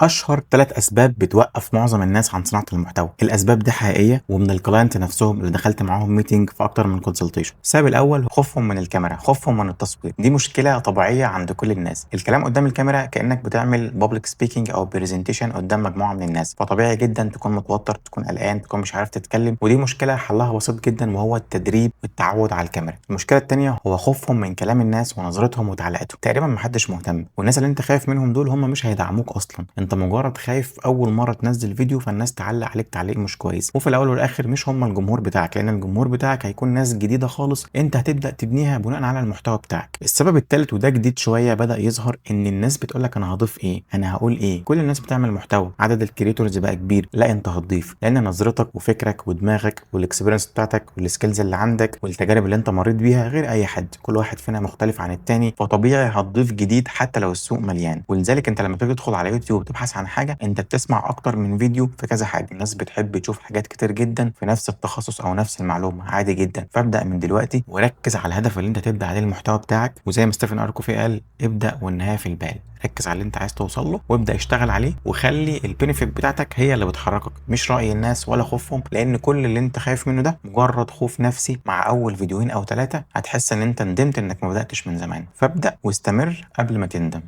اشهر 3 اسباب بتوقف معظم الناس عن صناعه المحتوى. الاسباب دي حقيقيه ومن الكلاينت نفسهم اللي دخلت معاهم ميتنج في اكتر من كونسلتيشن. السبب الاول خوفهم من الكاميرا، خوفهم من التصوير. دي مشكله طبيعيه عند كل الناس. الكلام قدام الكاميرا كانك بتعمل بابليك سبيكينج او برزنتيشن قدام مجموعه من الناس، فطبيعي جدا تكون متوتر، تكون قلقان، تكون مش عارف تتكلم. ودي مشكله حلها بسيط جدا وهو التدريب والتعود على الكاميرا. المشكله الثانيه هو خوفهم من كلام الناس ونظرتهم وتعليقاتهم. تقريبا محدش مهتم، والناس اللي انت خايف منهم دول هم مش هيدعموك اصلا. انت مجرد خايف اول مره تنزل فيديو فالناس تعلق عليك تعليق مش كويس، وفي الاول والاخر مش هم الجمهور بتاعك، لان الجمهور بتاعك هيكون ناس جديده خالص انت هتبدا تبنيها بناء على المحتوى بتاعك. السبب الثالث وده جديد شويه بدا يظهر، ان الناس بتقولك انا هضيف ايه، انا هقول ايه. كل الناس بتعمل محتوى، عدد الكريتورز بقى كبير، لا انت هتضيف، لان نظرتك وفكرك ودماغك والاكسبيرينس بتاعتك والسكيلز اللي عندك والتجارب اللي انت مريت بيها غير اي حد. كل واحد فينا مختلف عن التاني، فطبيعي هتضيف جديد حتى لو السوق مليان. ولذلك انت لما تيجي تدخل على يوتيوب تبحث عن حاجه، انت بتسمع اكتر من فيديو في كذا حاجه. الناس بتحب تشوف حاجات كتير جدا في نفس التخصص او نفس المعلومه، عادي جدا. فابدا من دلوقتي وركز على الهدف اللي انت تبدا عليه المحتوى بتاعك. وزي ما ستيفن اركوفي قال، ابدا والنهايه في البال. ركز على اللي انت عايز توصل له وابدا اشتغل عليه، وخلي البينيفيت بتاعتك هي اللي بتحركك، مش راي الناس ولا خوفهم. لان كل اللي انت خايف منه ده مجرد خوف نفسي. مع اول فيديوهين او 3 هتحس ان انت ندمت انك ما بداتش من زمان. فابدا واستمر قبل ما تندم.